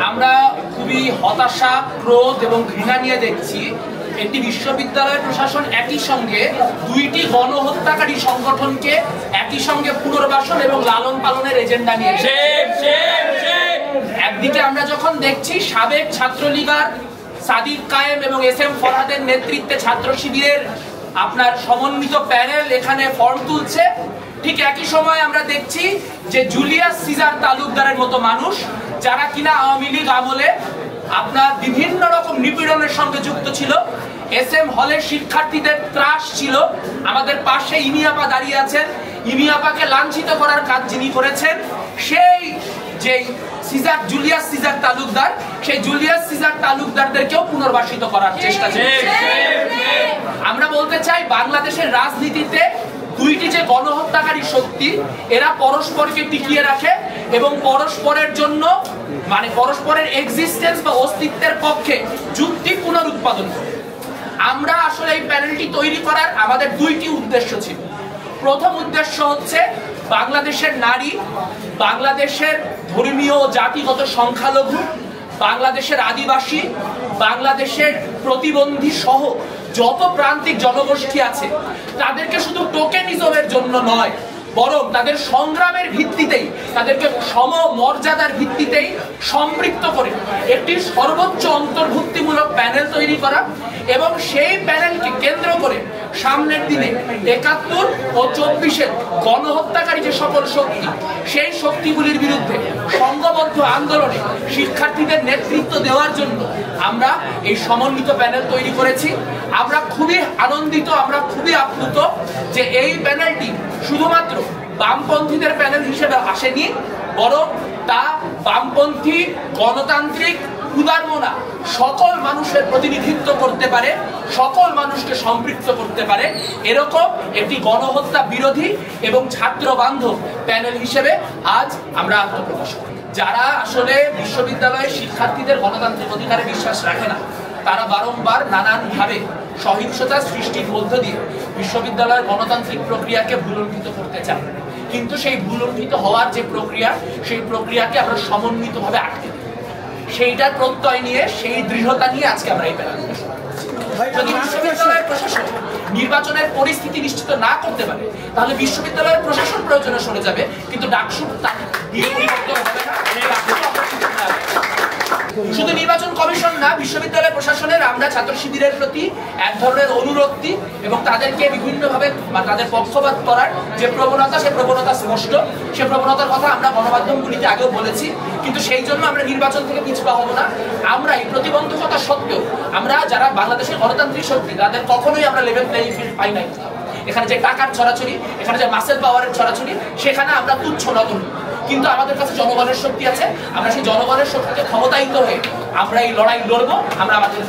আমরা খুবই হতাশা, ক্রোধ এবং ঘৃণা নিয়ে দেখছি একটি বিশ্ববিদ্যালয় প্রশাসন একই সঙ্গে দুইটি গণহত্যাকারী সংগঠনকে একই সঙ্গে পুনর্বাসন এবং লালন পালনের এজেন্ডা নিয়ে একদিকে আমরা যখন দেখছি সাবেক ছাত্রলীগার সাদিক কায়েম এবং এস.এম. ফরহাদের নেতৃত্বে ছাত্র শিবিরের আপনার সমন্বিত প্যানেল এখানে ফর্ম তুলছে, ঠিক একই সময় আমরা দেখছি যে জুলিয়াস সিজার তালুকদারের মতো মানুষ যারা কিনা আওয়ামী লীগ আমলে আপনার বিভিন্ন রকম নিপীড়নের সঙ্গে যুক্ত ছিল, এস.এম. হলের শিক্ষার্থীদের ত্রাস ছিল, আমাদের পাশে ইমিয়াপা দাঁড়িয়ে আছেন, ইমিয়াপাকে লাঞ্ছিত করার কাজ যিনি করেছেন সেই যে জুলিয়াস সিজার তালুকদার, সেই জুলিয়াস সিজার তালুকদারদেরকেও পুনর্বাসিত করার চেষ্টা চলছে। আমরা বলতে চাই বাংলাদেশের রাজনীতিতে দুইটি যে গণহত্যাকারী শক্তি এরা পরস্পরকে টিকিয়ে রাখে এবং পরস্পরের জন্য মানে পরস্পরের এক্সিস্টেন্স বা অস্তিত্বের পক্ষে যুক্তি পুনরুৎপাদন করে। আমরা আসলে এই প্যানেলটি তৈরি করার আমাদের দুইটি উদ্দেশ্য ছিল। প্রথম উদ্দেশ্য হচ্ছে বাংলাদেশের নারী, বাংলাদেশের ধর্মীয় ও জাতিগত সংখ্যালঘু, বাংলাদেশের আদিবাসী, বাংলাদেশের প্রতিবন্ধী সহ যত প্রান্তিক জনগোষ্ঠী আছে তাদেরকে শুধু টোকেনিজমের জন্য নয়, বরং তাদের সংগ্রামের ভিত্তিতেই, তাদেরকে সমমর্যাদার ভিত্তিতেই সম্পৃক্ত করে একটি সর্বোচ্চ অন্তর্ভুক্তিমূলক প্যানেল তৈরি করা এবং সেই প্যানেলকে কেন্দ্র করে সামনের দিনে ৭১ ও ২৪-এর গণহত্যাকারী যে সকল শক্তি, সেই শক্তিগুলির বিরুদ্ধে সংঘবদ্ধ আন্দোলনে শিক্ষার্থীদের নেতৃত্ব দেওয়ার জন্য আমরা এই সমন্বিত প্যানেল তৈরি করেছি। আমরা খুবই আনন্দিত, আমরা খুবই আপ্লুত যে এই প্যানেলটি শুধুমাত্র বামপন্থীদের প্যানেল হিসেবে আসেনি, বরং তা বামপন্থী, গণতান্ত্রিক, উদারমনা সকল মানুষের প্রতিনিধিত্ব করতে পারে, সকল মানুষকে সম্পৃক্ত করতে পারে এরকম একটি গণহত্যা বিরোধী এবং ছাত্র বান্ধব প্যানেল হিসেবে আজ আমরা আত্মপ্রকাশ করি। যারা আসলে বিশ্ববিদ্যালয়ের শিক্ষার্থীদের গণতান্ত্রিক অধিকারে বিশ্বাস রাখে না, তারা বারংবার নানানভাবে সহিংসতা সৃষ্টির মধ্য দিয়ে বিশ্ববিদ্যালয়ের গণতান্ত্রিক প্রক্রিয়াকে ভুলুণ্ঠিত করতে চায়, কিন্তু সেই ভুলুণ্ঠিত হওয়ার যে প্রক্রিয়া, সেই প্রক্রিয়াকে আমরা সমন্বিতভাবে আটকে দিই। সেইটার প্রত্যয় নিয়ে, সেই দৃঢ়তা নিয়ে আজকে আমরা এই প্যানেল। যদি বিশ্ববিদ্যালয়ের প্রশাসন নির্বাচনের পরিস্থিতি নিশ্চিত না করতে পারে তাহলে বিশ্ববিদ্যালয়ের প্রশাসন প্রয়োজনে সরে যাবে, কিন্তু ডাকসুর তার পরিবর্তন হবে না। শুধু নির্বাচন কমিশন না, বিশ্ববিদ্যালয় প্রশাসনের আমরা ছাত্র শিবিরের প্রতি এক ধরনের অনুরক্তি এবং তাদেরকে বিভিন্নভাবে তাদের পক্ষপাত করার যে প্রবণতা, সে প্রবণতা স্পষ্ট। সে প্রবণতার কথা আমরা গণমাধ্যমগুলিতে আগেও বলেছি, কিন্তু সেই জন্য আমরা নির্বাচন থেকে পিছপা হব না। আমরা এই প্রতিবন্ধকতা সত্ত্বেও আমরা যারা বাংলাদেশের গণতান্ত্রিক শক্তি, তাদের কখনোই আমরা লেভেল প্লেইং ফিল্ড পাই নাই। এখানে যে টাকার ছড়াছড়ি, এখানে যে মাসেল পাওয়ারের ছড়াছড়ি, সেখানে আমরা তুচ্ছ নগণ্য, কিন্তু আমাদের কাছে জনগণের শক্তি আছে। আমরা সেই জনগণের শক্তিতে ক্ষমতায়িত হয়ে আমরা এই লড়াই লড়বো। আমরা আমাদের